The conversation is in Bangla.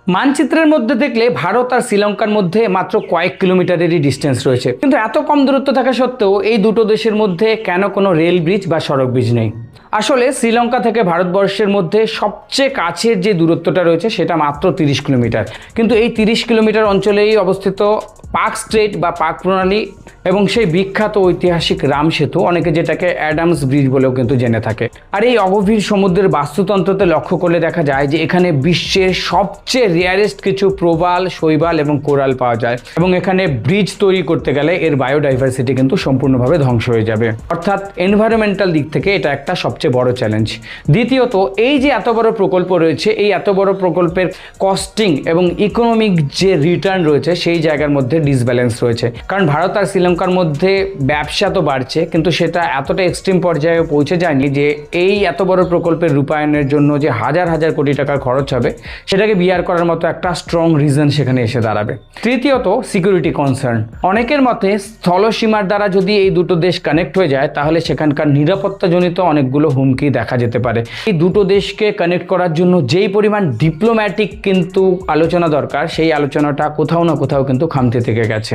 মানচিত্রের মধ্যে দেখলে ভারত আর শ্রীলঙ্কার মধ্যে মাত্র কয়েক কিলোমিটারেরই ডিস্টেন্স রয়েছে, কিন্তু এত কম দূরত্ব থাকা সত্ত্বেও এই দুটো দেশের মধ্যে কেন কোনো রেল ব্রিজ বা সড়ক ব্রিজ নেই? আসলে শ্রীলঙ্কা থেকে ভারতবর্ষের মধ্যে সবচেয়ে কাছের যে দূরত্বটা রয়েছে সেটা মাত্র 30 কিলোমিটার, কিন্তু এই 30 কিলোমিটার অঞ্চলেই অবস্থিত পার্ক স্ট্রেট বা পার্ক প্রণালী এবং সেই বিখ্যাত ঐতিহাসিক রাম সেতু, অনেকে যেটাকে অ্যাডামস ব্রিজ বলেও কিন্তু জেনে থাকে। আর এই অগভীর সমুদ্রের বাস্তুতন্ত্রতে লক্ষ্য করলে দেখা যায় যে এখানে বিশ্বের সবচেয়ে রেয়ারেস্ট কিছু প্রবাল, শৈবাল এবং কোরাল পাওয়া যায়, এবং এখানে ব্রিজ তৈরি করতে গেলে এর বায়োডাইভার্সিটি কিন্তু সম্পূর্ণভাবে ধ্বংস হয়ে যাবে। অর্থাৎ এনভায়রনমেন্টাল দিক থেকে এটা একটা সবচেয়ে বড় চ্যালেঞ্জ। দ্বিতীয়ত, এই যে এত বড় প্রকল্প রয়েছে, এই এত বড় প্রকল্পের কস্টিং এবং ইকোনমিক যে রিটার্ন রয়েছে সেই জায়গার মধ্যে ডিসব্যালেন্স রয়েছে। কারণ ভারত আর শ্রীলঙ্কার মধ্যে ব্যবসা তো বাড়ছে, কিন্তু সেটা এতটা এক্সট্রিম পর্যায়ে পৌঁছে যায়নি যে এই এত বড় প্রকল্পের রূপায়ণের জন্য যে হাজার হাজার কোটি টাকার খরচ হবে সেটাকে বিয়ার করার মতো একটা স্ট্রং রিজন সেখানে এসে দাঁড়াবে। তৃতীয়ত, সিকিউরিটি কনসার্ন। অনেকের মতে স্থলসীমার দ্বারা যদি এই দুটো দেশ কানেক্ট হয়ে যায় তাহলে সেখানকার নিরাপত্তাজনিত অনেকগুলো হুমকি দেখা যেতে পারে। এই দুটো দেশকে কানেক্ট করার জন্য যেই পরিমাণ ডিপ্লোম্যাটিক কিন্তু আলোচনা দরকার, সেই আলোচনাটা কোথাও না কোথাও কিন্তু খামতি থেকে গেছে।